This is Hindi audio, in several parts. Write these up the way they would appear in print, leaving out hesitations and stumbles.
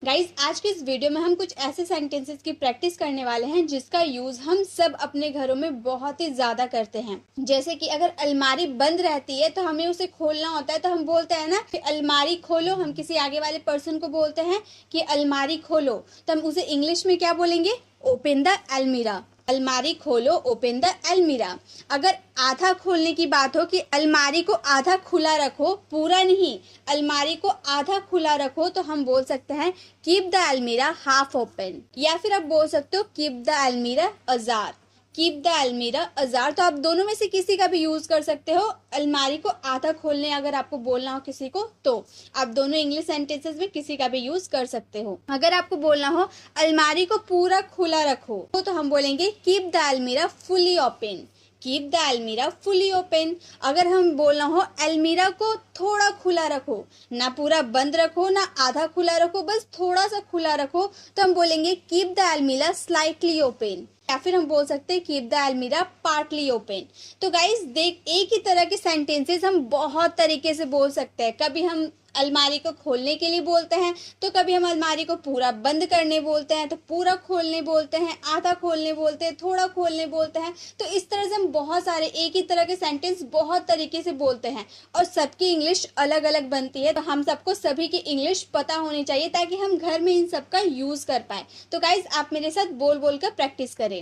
गाइज आज की इस वीडियो में हम कुछ ऐसे सेंटेंसेस की प्रैक्टिस करने वाले हैं जिसका यूज हम सब अपने घरों में बहुत ही ज्यादा करते हैं। जैसे कि अगर अलमारी बंद रहती है तो हमें उसे खोलना होता है, तो हम बोलते हैं ना कि अलमारी खोलो। हम किसी आगे वाले पर्सन को बोलते हैं कि अलमारी खोलो, तो हम उसे इंग्लिश में क्या बोलेंगे? Open the almirah. अलमारी खोलो, ओपन द अलमीरा। अगर आधा खोलने की बात हो कि अलमारी को आधा खुला रखो, पूरा नहीं, अलमारी को आधा खुला रखो, तो हम बोल सकते हैं कीप द अलमीरा हाफ ओपन। या फिर आप बोल सकते हो कीप द अलमीरा अजार। कीप द अलमीरा अजार। तो आप दोनों में से किसी का भी यूज कर सकते हो। अलमारी को आधा खोलने अगर आपको बोलना हो किसी को, तो आप दोनों इंग्लिश सेंटेंसेस में किसी का भी यूज कर सकते हो। अगर आपको बोलना हो अलमारी को पूरा खुला रखो, तो हम बोलेंगे कीप द अलमीरा फुली ओपन। कीप द अलमीरा फुली ओपन। अगर हम बोलना हो अलमीरा को थोड़ा खुला रखो, ना पूरा बंद रखो ना आधा खुला रखो, बस थोड़ा सा खुला रखो, तो हम बोलेंगे कीप द अलमीरा स्लाइटली ओपन। या फिर हम बोल सकते हैं कीप द अलमीरा पार्टली ओपन। तो गाइस देख, एक ही तरह के सेंटेंसेस हम बहुत तरीके से बोल सकते हैं। कभी हम अलमारी को खोलने के लिए बोलते हैं, तो कभी हम अलमारी को पूरा बंद करने बोलते हैं, तो पूरा खोलने बोलते हैं, आधा खोलने बोलते हैं, थोड़ा खोलने बोलते हैं। तो इस तरह से हम बहुत सारे एक ही तरह के सेंटेंस बहुत तरीके से बोलते हैं और सबकी इंग्लिश अलग अलग बनती है। तो हम सबको सभी की इंग्लिश पता होनी चाहिए ताकि हम घर में इन सब का यूज कर पाए। तो गाइज आप मेरे साथ बोल बोल कर प्रैक्टिस करें।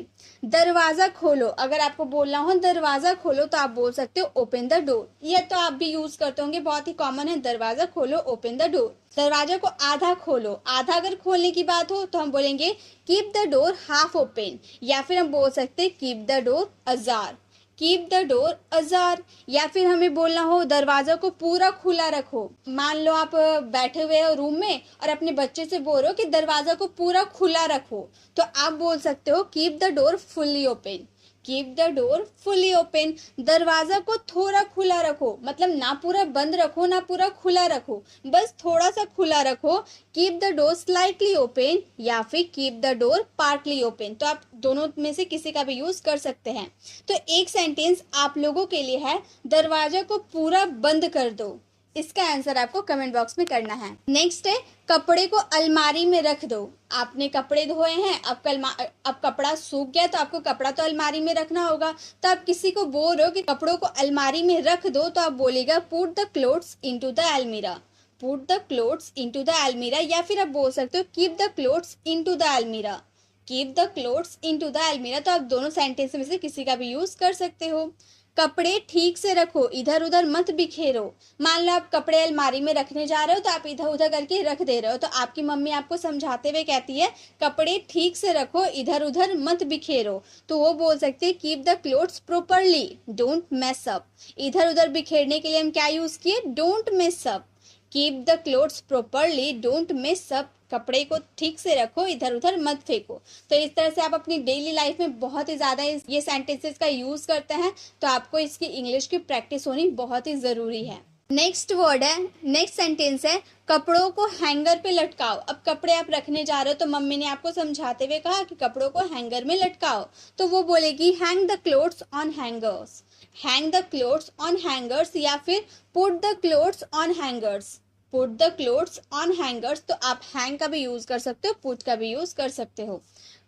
दरवाजा खोलो। अगर आपको बोलना हो दरवाजा खोलो, तो आप बोल सकते हो ओपन द डोर। यह तो आप भी यूज करते होंगे, बहुत ही कॉमन है, दरवाजा खोलो, ओपन द डोर। दरवाजा को आधा खोलो। आधा अगर खोलने की बात हो तो हम बोलेंगे keep the door half open. या फिर हम बोल सकते हैं keep the door ajar. Keep the door ajar. या फिर हमें बोलना हो दरवाजा को पूरा खुला रखो। मान लो आप बैठे हुए हो रूम में और अपने बच्चे से बोल रहे हो कि दरवाजा को पूरा खुला रखो, तो आप बोल सकते हो keep the door fully open. Keep the door fully open. दरवाजा को थोड़ा खुला रखो, मतलब ना पूरा बंद रखो ना पूरा खुला रखो, बस थोड़ा सा खुला रखो। Keep the door slightly open या फिर keep the door partly open. तो आप दोनों में से किसी का भी यूज कर सकते हैं। तो एक सेंटेंस आप लोगों के लिए है, दरवाजा को पूरा बंद कर दो। इसका आंसर आपको कमेंट बॉक्स में करना है। नेक्स्ट है कपड़े को अलमारी में रख दो। आपने कपड़े धोए हैं, अब कपड़ा सूख गया, तो आपको कपड़ा तो अलमारी में रखना होगा। तो आप किसी को बोल रहे हो कि कपड़ों को अलमारी में रख दो, तो आप बोलेगा put the clothes into the almirah. Put the clothes into the almirah. या फिर आप बोल सकते हो keep the clothes into the almirah. Keep the clothes into the almirah. तो आप दोनों सेंटेंस में से किसी का भी यूज कर सकते हो। कपड़े ठीक से रखो, इधर उधर मत बिखेरो। मान लो आप कपड़े अलमारी में रखने जा रहे हो, तो आप इधर उधर करके रख दे रहे हो, तो आपकी मम्मी आपको समझाते हुए कहती है कपड़े ठीक से रखो, इधर उधर मत बिखेरो, तो वो बोल सकते हैं keep the clothes properly, don't mess up. इधर उधर बिखेरने के लिए हम क्या यूज किए? Don't mess up. Keep the clothes properly, don't mess up. कपड़े को ठीक से रखो, इधर उधर मत फेंको। तो इस तरह से आप अपनी डेली लाइफ में बहुत ही ज़्यादा ये सेंटेंसेस का यूज़ करते हैं, तो आपको इसकी इंग्लिश की प्रैक्टिस होनी बहुत ही ज़रूरी है। नेक्स्ट वर्ड है, नेक्स्ट सेंटेंस है कपड़ों को हैंगर पे लटकाओ। अब कपड़े आप रखने जा रहे हो, तो मम्मी ने आपको समझाते हुए कहा कि कपड़ों को हैंगर में लटकाओ, तो वो बोलेगी hang the clothes on hangers. Hang the clothes on hangers या फिर put the clothes on hangers. Put the clothes on hangers. तो आप हैंग का भी यूज कर सकते हो, पुट का भी यूज कर सकते हो।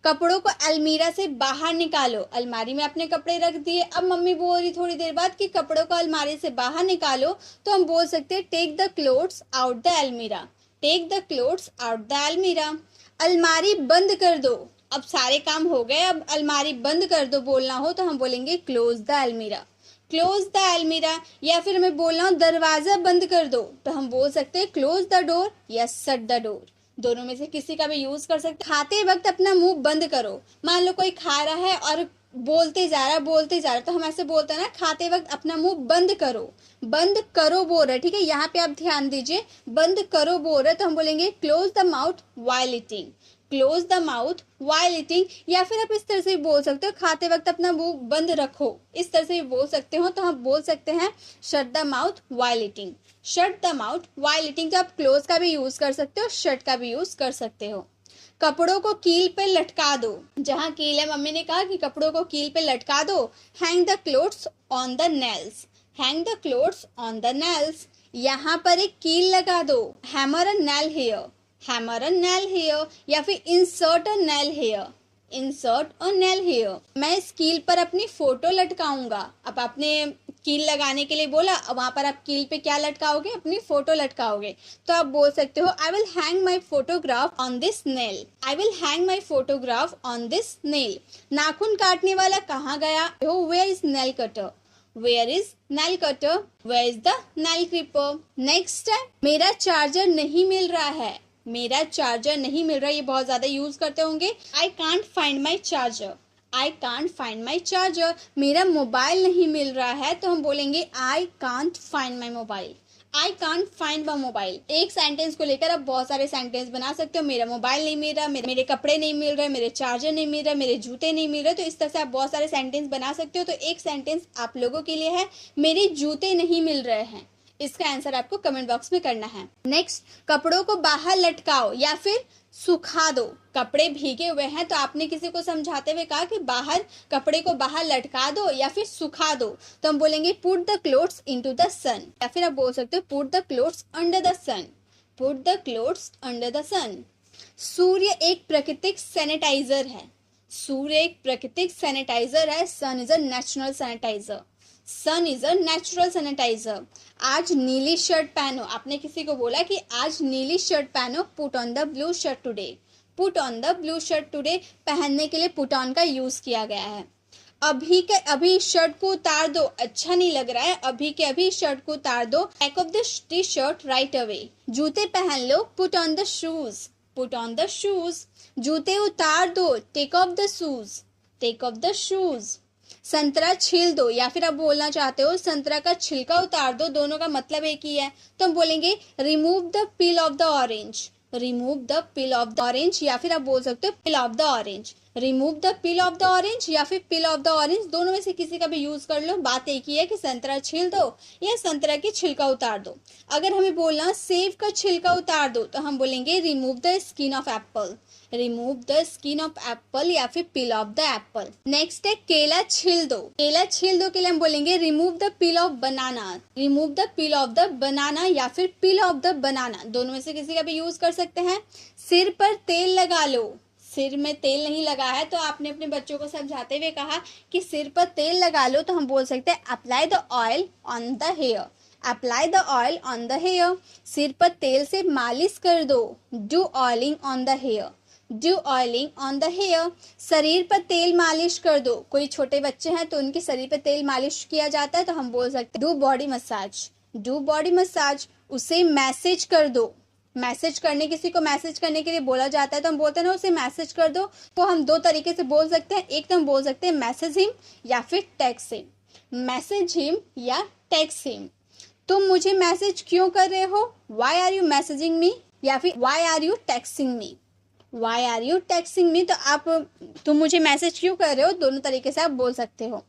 कपड़ों को अलमीरा से बाहर निकालो। अलमारी में अपने कपड़े रख दिए, अब मम्मी बोल रही थोड़ी देर बाद कि कपड़ों को अलमारी से बाहर निकालो, तो हम बोल सकते हैं take the clothes out the almirah. Take the clothes out the almirah. अलमारी बंद कर दो। अब सारे काम हो गए, अब अलमारी बंद कर दो बोलना हो, तो हम बोलेंगे क्लोज द अलमीरा। Close the almirah. या फिर हमें बोलना हो दरवाजा बंद कर दो, तो हम बोल सकते हैं क्लोज द डोर या शट द डोर। दोनों में से किसी का भी यूज कर सकते। खाते वक्त अपना मुंह बंद करो। मान लो कोई खा रहा है और बोलते जा रहा है, तो हम ऐसे बोलते हैं ना, खाते वक्त अपना मुंह बंद करो। बंद करो बोल रहे, ठीक है, यहाँ पे आप ध्यान दीजिए, बंद करो बोल रहे, तो हम बोलेंगे close the mouth while eating. Close the mouth while eating. या फिर आप इस तरह से भी बोल सकते हो खाते वक्त अपना मुंह बंद रखो, इस तरह से भी बोल सकते हो, तो हम बोल सकते हैं shut the mouth while eating. Shut the mouth while eating. तो आप क्लोज का भी यूज कर सकते हो, शट का भी यूज कर सकते हो। कपड़ों को कील पे लटका दो। जहां कील है, मम्मी ने कहा कि कपड़ों को कील पे लटका दो। Hang the clothes on the nails. Hang the clothes on the nails. यहाँ पर एक कील लगा दो। Hammer a nail here. Hammer a nail here या फिर insert a nail here, insert a nail here. मैं इस कील पर अपनी फोटो लटकाऊंगा। अब आपने कील लगाने के लिए बोला, अब वहां पर आप कील पे क्या लटकाओगे, अपनी फोटो लटकाओगे। तो आप बोल सकते हो I will hang my photograph on this nail, I will hang my photograph on this nail. नाखून काटने वाला कहाँ गया, where is nail cutter, where is nail cutter, where is the nail clipper. Next है मेरा चार्जर नहीं मिल रहा है, मेरा चार्जर नहीं मिल रहा, ये बहुत ज्यादा यूज करते होंगे। I can't find my charger, I can't find my charger. मेरा मोबाइल नहीं मिल रहा है तो हम बोलेंगे I can't find my mobile, I can't find my mobile. एक सेंटेंस को लेकर आप बहुत सारे सेंटेंस बना सकते हो। मेरा मोबाइल नहीं मिल रहा, मेरे कपड़े नहीं मिल रहे, मेरे चार्जर नहीं मिल रहा, मेरे जूते नहीं मिल रहे। तो इस तरह से आप बहुत सारे सेंटेंस बना सकते हो। तो एक सेंटेंस आप लोगों के लिए है, मेरे जूते नहीं मिल रहे हैं। इसका आंसर आपको कमेंट बॉक्स में करना है। नेक्स्ट, कपड़ों को बाहर लटकाओ या फिर सुखा दो। कपड़े भीगे हुए हैं तो आपने किसी को समझाते हुए कहा कि बाहर कपड़े को बाहर लटका दो या फिर सुखा दो, तो हम बोलेंगे put the clothes into the sun, या फिर आप बोल सकते हो put the clothes under the sun, put the clothes under the sun. सूर्य एक प्राकृतिक सैनिटाइजर है, सूर्य एक प्राकृतिक सैनिटाइजर है। Sun is a natural sanitiser, sun is a natural sanitiser. आज नीली शर्ट पहनो, आपने किसी को बोला कि आज नीली शर्ट पहनो, put on the blue shirt today, put on the blue shirt today. पहनने के लिए पुट ऑन का यूज किया गया है। अभी के अभी शर्ट को उतार दो, अच्छा नहीं लग रहा है, अभी के अभी शर्ट को उतार दो, take off the T shirt right away. जूते पहन लो, put on the shoes, put on the shoes. जूते उतार दो, take off the shoes, take off the shoes. संतरा छील दो, या फिर आप बोलना चाहते हो संतरा का छिलका उतार दो, दोनों का मतलब एक ही है। तो हम बोलेंगे remove the peel of the orange, remove the peel of the orange, या फिर आप बोल सकते हो पील of the orange. Remove the peel of the orange या फिर पील ऑफ द ऑरेंज, दोनों में से किसी का भी यूज कर लो, बात एक ही है कि संतरा छील दो या संतरा की छिलका उतार दो। अगर हमें बोलना सेब का छिलका उतार दो तो हम बोलेंगे remove the skin of Apple, remove the skin of Apple या फिर पील ऑफ द एप्पल। नेक्स्ट है केला छील दो, केला छील दो के लिए हम बोलेंगे remove the peel of banana, remove the peel of the banana या फिर पील ऑफ द बनाना, दोनों में से किसी का भी यूज कर सकते हैं। सिर पर तेल लगा लो, सिर में तेल नहीं लगा है तो आपने अपने बच्चों को समझाते हुए कहा कि सिर पर तेल लगा लो, तो हम बोल सकते हैं apply the oil on the hair, apply the oil on the hair. सिर पर तेल से मालिश कर दो, do oiling on the hair, do oiling on the hair. शरीर पर तेल मालिश कर दो, कोई छोटे बच्चे हैं तो उनके शरीर पर तेल मालिश किया जाता है तो हम बोल सकते हैं do body massage, do body massage. उसे मैसेज कर दो, मैसेज करने, किसी को मैसेज करने के लिए बोला जाता है तो हम बोलते हैं ना उसे मैसेज कर दो। तो हम दो तरीके से बोल सकते हैं, एक तो हम बोल सकते हैं मैसेज हिम या फिर टेक्स्ट हिम, मैसेज हिम या टेक्स्ट हिम। तुम मुझे मैसेज क्यों कर रहे हो, why are you messaging me, या फिर why are you texting me, why are you texting me. तो आप तुम मुझे मैसेज क्यों कर रहे हो, दोनों तरीके से आप बोल सकते हो।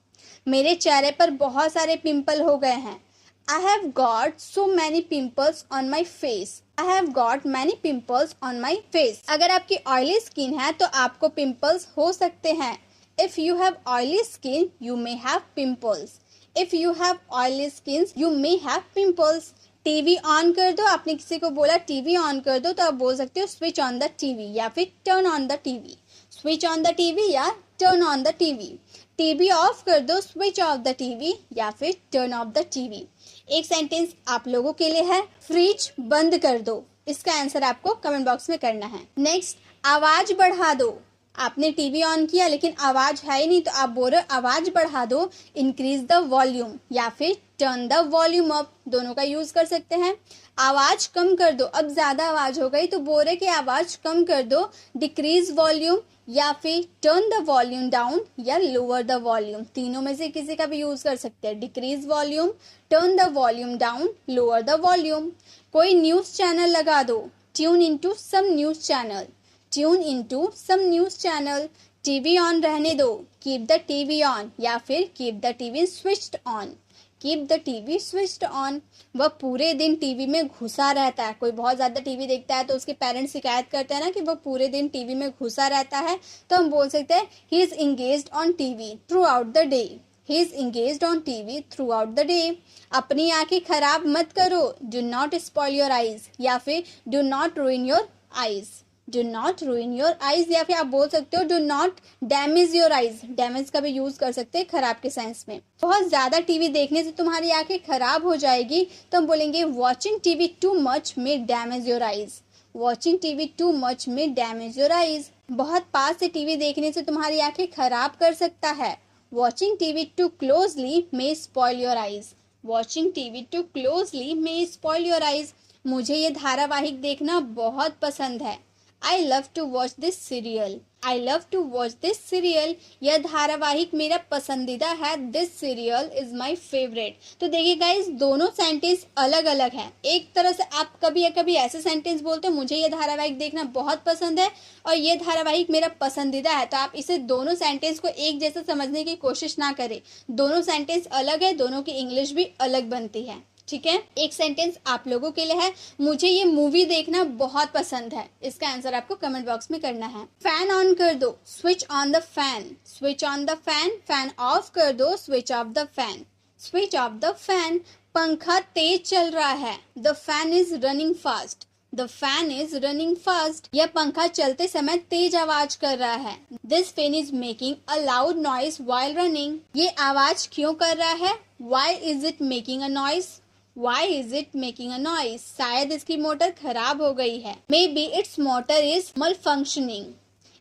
मेरे चेहरे पर बहुत सारे पिंपल हो गए हैं, I have got so many pimples on my face, I have got many pimples on my face। अगर आपकी ऑयली स्किन है तो आपको पिंपल्स हो सकते हैं। If you have oily skin, you may have pimples, if you have oily skins, you may have pimples। TV on कर दो, आपने किसी को बोला टीवी ऑन कर दो तो आप बोल सकते हो स्विच ऑन द टीवी या फिर turn on the TV, switch on the TV या turn on the TV. TV off कर दो, स्विच ऑफ द टीवी या फिर टर्न ऑफ द टीवी। एक सेंटेंस आप लोगों के लिए है, फ्रिज बंद कर दो, इसका आंसर आपको कमेंट बॉक्स में करना है। नेक्स्ट, आवाज बढ़ा दो, आपने टीवी ऑन किया लेकिन आवाज है ही नहीं तो आप बोल रहे हो आवाज बढ़ा दो, इंक्रीज द वॉल्यूम या फिर टर्न द वॉल्यूम अप, दोनों का यूज कर सकते हैं। आवाज कम कर दो, अब ज्यादा आवाज हो गई तो बोल रहे कि आवाज कम कर दो, डिक्रीज वॉल्यूम या फिर टर्न द वॉल्यूम डाउन या लोअर द वॉल्यूम, तीनों में से किसी का भी यूज कर सकते हैं, decrease volume, turn the volume down, lower the volume. कोई न्यूज चैनल लगा दो, tune into some news channel, tune into some news channel. TV on रहने दो, कीप द टीवी ऑन या फिर keep the TV switched on, keep the TV switched on. वह पूरे दिन टीवी में घुसा रहता है, कोई बहुत ज़्यादा टीवी देखता है तो उसके पेरेंट्स शिकायत करते हैं ना कि वह पूरे दिन टीवी में घुसा रहता है, तो हम बोल सकते हैं he is engaged on TV through out the day, he is engaged on TV through out the day. अपनी आंखें खराब मत करो, do not spoil your eyes या फिर do not रूइन your eyes. Do not ruin your eyes, या फिर आप बोल सकते हो do not damage your eyes. Damage का भी यूज कर सकते हैं खराब के सेंस में। बहुत ज्यादा टीवी देखने से तुम्हारी आंखें खराब हो जाएगी तो हम बोलेंगे watching TV too much may damage your eyes. Watching TV too much may damage your eyes. बहुत पास से टीवी देखने से तुम्हारी आंखें खराब कर सकता है। Watching TV too closely may spoil your eyes. Watching TV too closely may spoil your eyes. मुझे ये धारावाहिक देखना बहुत पसंद है। I love to watch this serial. I love to watch this serial. यह धारावाहिक मेरा पसंदीदा है। This serial is my favourite. तो देखिए गाइस, दोनों सेंटेंस अलग अलग हैं। एक तरह से आप कभी या कभी ऐसे सेंटेंस बोलते हो मुझे ये धारावाहिक देखना बहुत पसंद है और ये धारावाहिक मेरा पसंदीदा है, तो आप इसे दोनों सेंटेंस को एक जैसा समझने की कोशिश ना करें। दोनों सेंटेंस अलग है, दोनों की इंग्लिश भी अलग बनती है। ठीक है, एक सेंटेंस आप लोगों के लिए है, मुझे ये मूवी देखना बहुत पसंद है। इसका आंसर आपको कमेंट बॉक्स में करना है। फैन ऑन कर दो, switch on the fan. Switch on the fan. Fan off कर दो, switch off the fan. Switch off the fan. पंखा तेज चल रहा है। The fan is running fast. The fan is running fast. यह पंखा चलते समय तेज आवाज कर रहा है। This fan is making a loud noise while running. ये आवाज क्यों कर रहा है? Why is it making a noise? Why is it making a noise? शायद इसकी मोटर खराब हो गई है। Maybe its motor is malfunctioning.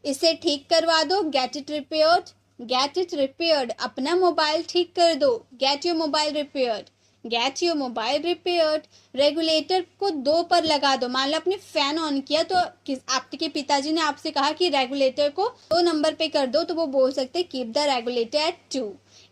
इसे ठीक करवा दो, get it repaired. Get it repaired. अपना मोबाइल ठीक कर दो, get your mobile repaired. Get your mobile repaired. Regulator को 2 पर लगा दो। मान लो आपने फैन ऑन किया तो आपके पिताजी ने आपसे कहा कि रेगुलेटर को 2 नंबर पे कर दो, तो वो बोल सकते keep the regulator at 2।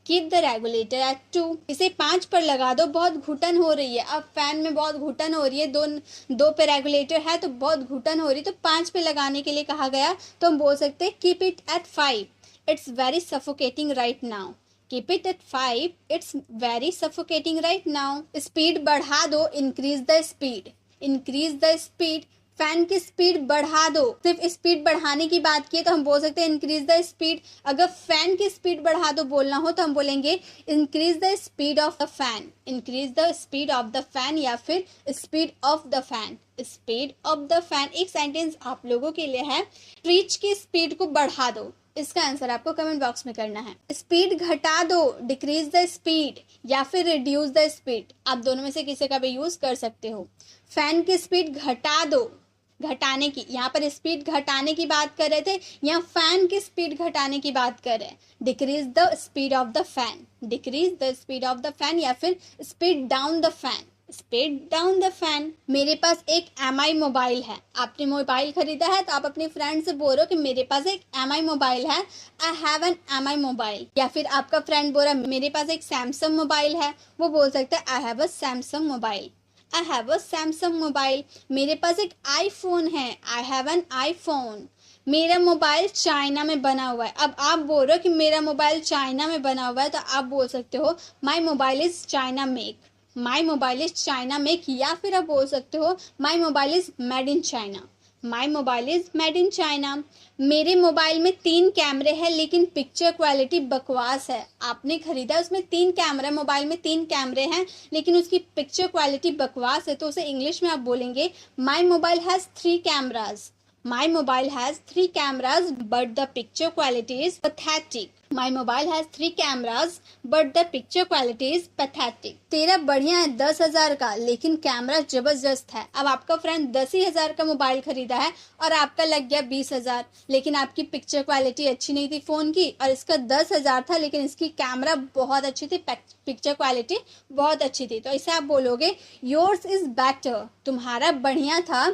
Keep the regulator at 2। इसे 5 पर लगा दो, बहुत घुटन हो रही है। अब फैन में बहुत घुटन हो रही है, दो पे रेगुलेटर है तो बहुत घुटन हो रही है, तो 5 पे लगाने के लिए कहा गया, तो हम बोल सकते हैं keep it at 5। It's very suffocating right now. Keep it at 5। It's very suffocating right now. Speed बढ़ा दो, increase the speed. Increase the speed. Fan की स्पीड बढ़ा दो। सिर्फ स्पीड बढ़ाने की बात की तो हम बोल सकते हैं इंक्रीज द स्पीड। अगर फैन की स्पीड बढ़ा दो बोलना हो तो हम बोलेंगे increase the speed of the fan. Increase the speed of the fan या फिर speed of the fan. Speed of the fan. एक सेंटेंस आप लोगों के लिए है, फ्रिज की स्पीड को बढ़ा दो। इसका आंसर आपको कमेंट बॉक्स में करना है। स्पीड घटा दो, डिक्रीज द स्पीड या फिर रिड्यूस द स्पीड। आप दोनों में से किसी का भी यूज कर सकते हो। फैन की स्पीड घटा दो, घटाने की, यहाँ पर स्पीड घटाने की बात कर रहे थे, यहाँ फैन की स्पीड घटाने की बात कर रहे हैं। Decrease the speed of the fan. Decrease the speed of the fan या फिर speed down the fan. Speed down the fan. मेरे पास एक MI मोबाइल है। आपने मोबाइल खरीदा है तो आप अपने फ्रेंड से बोल रहे हो कि मेरे पास एक MI मोबाइल है। I have an MI mobile. या फिर आपका फ्रेंड बोल रहा है मेरे पास एक सैमसंग मोबाइल है, वो बोल सकता है I have a Samsung mobile. I have a Samsung mobile. मेरे पास एक आईफोन है। I have an iPhone. मेरा मोबाइल चाइना में बना हुआ है। अब आप बोल रहे हो कि मेरा मोबाइल चाइना में बना हुआ है, तो आप बोल सकते हो my mobile is China make. My mobile is China make. या फिर आप बोल सकते हो my mobile is made in China. My mobile is made in China. मेरे मोबाइल में 3 कैमरे हैं लेकिन पिक्चर क्वालिटी बकवास है। आपने खरीदा, उसमें 3 कैमरा, मोबाइल में 3 कैमरे हैं लेकिन उसकी पिक्चर क्वालिटी बकवास है, तो उसे इंग्लिश में आप बोलेंगे माई mobile has 3 cameras. My mobile has 3 cameras but the picture quality is pathetic. My mobile has 3 cameras but the picture quality is pathetic. तेरा बढ़िया है 10,000 का लेकिन कैमरा जबरदस्त है। अब आपका फ्रेंड 10,000 का मोबाइल खरीदा है और आपका लग गया 20,000, लेकिन आपकी पिक्चर क्वालिटी अच्छी नहीं थी फ़ोन की, और इसका 10,000 था लेकिन इसकी कैमरा बहुत अच्छी थी, पिक्चर क्वालिटी बहुत अच्छी थी। तो इसे आप बोलोगे योर्स इज बेटर। तुम्हारा बढ़िया था।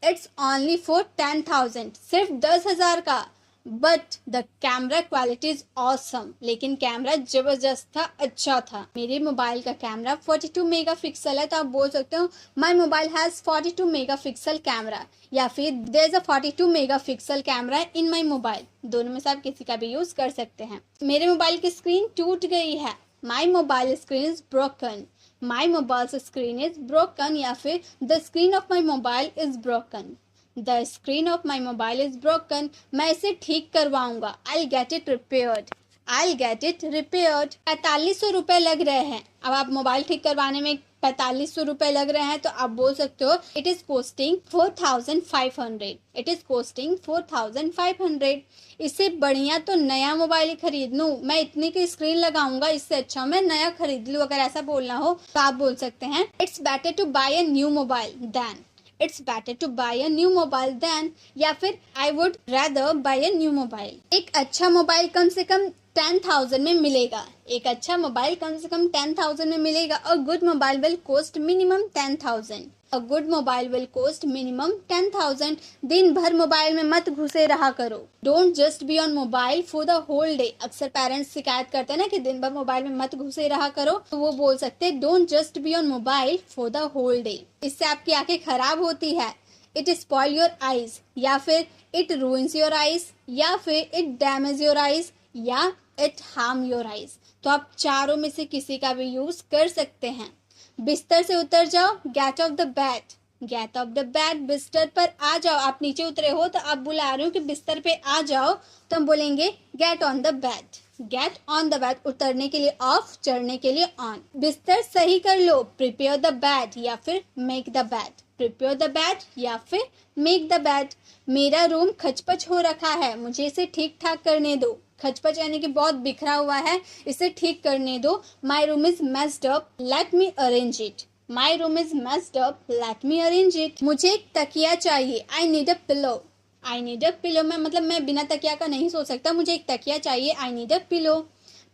It's only for 10,000। सिर्फ 10,000 का। But the camera quality is awesome. लेकिन कैमरा जबरदस्त था, अच्छा था। मेरे मोबाइल का कैमरा 42 मेगापिक्सल है, तो आप बोल सकते हो my mobile has 42 megapixel camera या फिर there is a 42 megapixel camera in my mobile. दोनों में से आप किसी का भी यूज कर सकते हैं। मेरे मोबाइल की स्क्रीन टूट गई है। My mobile screen is broken. My mobile screen is broken या फिर the screen of my mobile is broken. The screen of my mobile is broken. मैं इसे ठीक करवाऊंगा। I get it repaired. I'll get it repaired. 4500 रुपए लग रहे हैं. अब आप मोबाइल ठीक करवाने में 4500 रुपए लग रहे हैं तो आप बोल सकते हो it is costing 4500. It is costing 4500. इससे बढ़िया तो नया मोबाइल ही खरीद लूँ, मैं इतने की स्क्रीन लगाऊंगा, इससे अच्छा मैं नया खरीद लूँ. अगर ऐसा बोलना हो तो आप बोल सकते हैं it's better to buy a new mobile then. It's better to buy a new mobile then. या फिर I would rather buy a new mobile. एक अच्छा मोबाइल कम से कम 10,000 में मिलेगा. एक अच्छा मोबाइल कम से कम 10,000 में मिलेगा. A good mobile will cost minimum 10,000. A good mobile will cost minimum 10,000. दिन भर मोबाइल में मत घुसे रहा करो. Don't just be on mobile for the whole day. अक्सर पेरेंट्स शिकायत करते हैं ना कि दिन भर मोबाइल में मत घुसे रहा करो, तो वो बोल सकते हैं don't just be on mobile for the whole day. इससे आपकी आंखें खराब होती है. इट स्पॉइल योर आईज, या फिर इट रूइंस योर आईज, या फिर इट डैमेज योर आईज, या इट हार्म योर आईज. तो आप चारों में से किसी का भी यूज कर सकते हैं. बिस्तर से उतर जाओ, get off the bed. Get off the bed, बिस्तर पर आ जाओ. आप नीचे उतरे हो तो आप बुला रहे हो कि बिस्तर पे आ जाओ, तो हम बोलेंगे get on the bed. Get on the bed, उतरने के लिए ऑफ, चढ़ने के लिए ऑन. बिस्तर सही कर लो, प्रिपेयर द बेड या फिर make the bed. Prepare the bed या फिर मेक द बेड. मेरा रूम खचपच हो रखा है, मुझे इसे ठीक ठाक करने दो. खचपच यानी कि बहुत बिखरा हुआ है, इसे ठीक करने दो. My room is messed up, let me arrange it. My room is messed up, let me arrange it. मुझे एक तकिया चाहिए, I need a pillow. I need a pillow में मतलब मैं बिना तकिया का नहीं सो सकता, मुझे एक तकिया चाहिए. I need a pillow.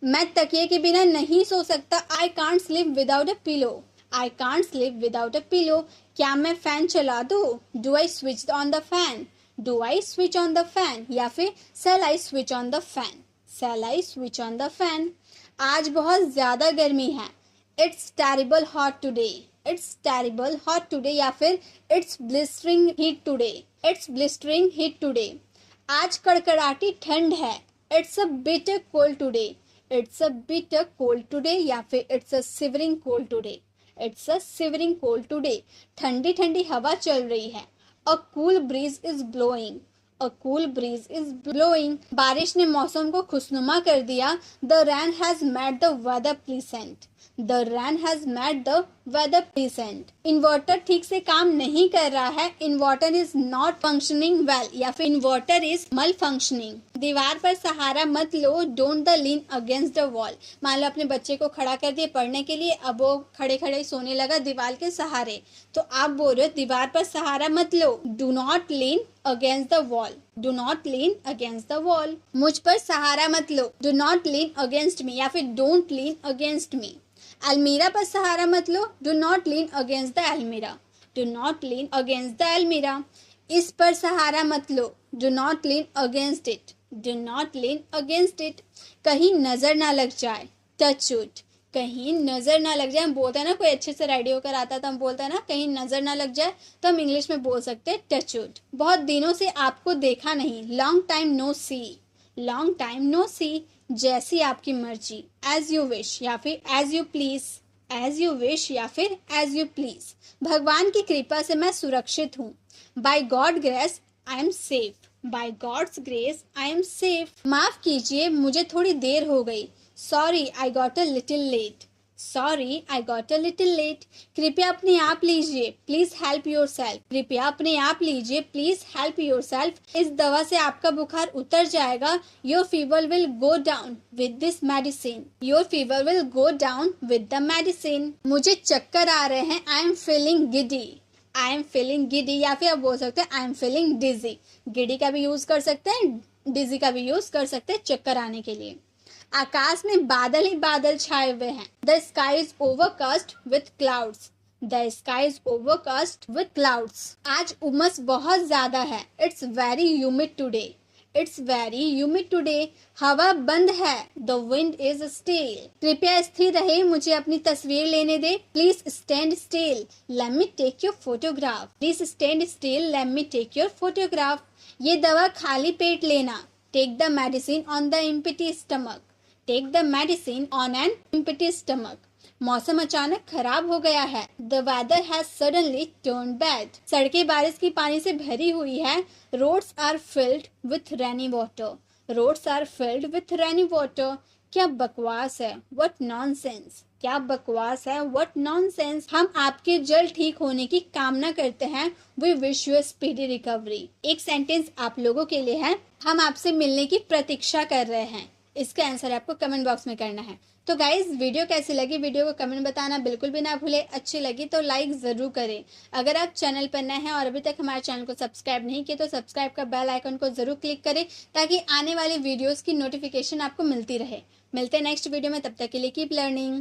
मैं तकिए के बिना नहीं सो सकता. I can't sleep without a pillow. I can't sleep without a pillow. क्या मैं फैन चला दूँ? Do I switch on the fan. Do I switch on the fan या फिर shall I switch on the fan. Shall I switch on the fan. आज बहुत ज्यादा गर्मी है. It's terrible hot today. It's terrible hot today या फिर it's blistering heat today. It's blistering heat today. आज कड़कड़ाटी ठंड है. It's a bitter cold today. It's a bitter cold today या फिर it's a shivering cold today. It's a shivering cold today. ठंडी ठंडी हवा चल रही है. A cool breeze is blowing. A cool breeze is blowing. बारिश ने मौसम को खुशनुमा कर दिया. The rain has made the weather pleasant. The rain has made the weather pleasant. Inverter ठीक से काम नहीं कर रहा है. Inverter is not functioning well या फिर इन्वर्टर is malfunctioning. दीवार पर सहारा मत लो. Don't the lean against the wall. मान लो अपने बच्चे को खड़ा कर दिए पढ़ने के लिए, अब वो खड़े खड़े सोने लगा दीवार के सहारे, तो आप बोल रहे हो दीवार पर सहारा मत लो. Do not lean against the wall. Do not lean against the wall. मुझ पर सहारा मत लो. Do not lean against me या फिर don't lean against me. अलमीरा पर सहारा मत लो. Do not lean against the almirah. Do not lean against the almirah. इस पर सहारा मत लो. Do not lean against it. Do not lean against it. कहीं नजर ना लग जाए. Touch wood. कहीं नजर ना लग जाए. हम बोलते हैं ना कोई अच्छे से रेडी होकर आता है तो हम बोलते हैं ना कहीं नजर ना लग जाए, तो हम इंग्लिश में बोल सकते हैं टच वुड. बहुत दिनों से आपको देखा नहीं. Long time no see. Long time no see. जैसी आपकी मर्जी. एज यू विश या फिर as you please. As you wish या फिर एज यू प्लीज. भगवान की कृपा से मैं सुरक्षित हूँ. By God grace I am safe. By God's grace I am safe. माफ कीजिए मुझे थोड़ी देर हो गई. Sorry I got a little late. Sorry I got a little late. कृपया अपने आप लीजिए. Please help yourself. कृपया अपने आप लीजिए. Please help yourself. इस दवा से आपका बुखार उतर जाएगा. Your fever will go down with this medicine. Your fever will go down with the medicine. मुझे चक्कर आ रहे हैं. I am feeling giddy. I am feeling giddy या फिर आप बोल सकते हैं I am feeling dizzy. Giddy का भी यूज कर सकते हैं, डिजी का भी यूज कर सकते हैं चक्कर आने के लिए. आकाश में बादल ही बादल छाए हुए हैं. The sky is overcast with clouds. The sky is overcast with clouds. आज उमस बहुत ज्यादा है. It's very humid today. It's very humid today. हवा बंद है. The wind is still. कृपया स्थिर रहे, मुझे अपनी तस्वीर लेने दे. Please stand still, let me take your photograph. Please stand still, let me take your photograph. ये दवा खाली पेट लेना. Take the medicine on the empty stomach. Take the medicine on an empty stomach. मौसम अचानक खराब हो गया है. The weather has suddenly turn bad. सड़कें बारिश की पानी से भरी हुई है. Roads are filled with rainy water. Roads are filled with rainy water. क्या बकवास है, व्हाट नॉनसेंस, क्या बकवास है, व्हाट नॉनसेंस। हम आपके जल्द ठीक होने की कामना करते हैं, we wish you speedy recovery. एक सेंटेंस आप लोगों के लिए है, हम आपसे मिलने की प्रतीक्षा कर रहे हैं। इसका आंसर आपको कमेंट बॉक्स में करना है। तो गाइज वीडियो कैसी लगी, वीडियो को कमेंट बताना बिल्कुल भी ना भूले। अच्छी लगी तो लाइक ज़रूर करें। अगर आप चैनल पर नए हैं और अभी तक हमारे चैनल को सब्सक्राइब नहीं किया तो सब्सक्राइब का बेल आइकन को ज़रूर क्लिक करें, ताकि आने वाली वीडियोस की नोटिफिकेशन आपको मिलती रहे। मिलते हैं नेक्स्ट वीडियो में, तब तक के लिए कीप लर्निंग।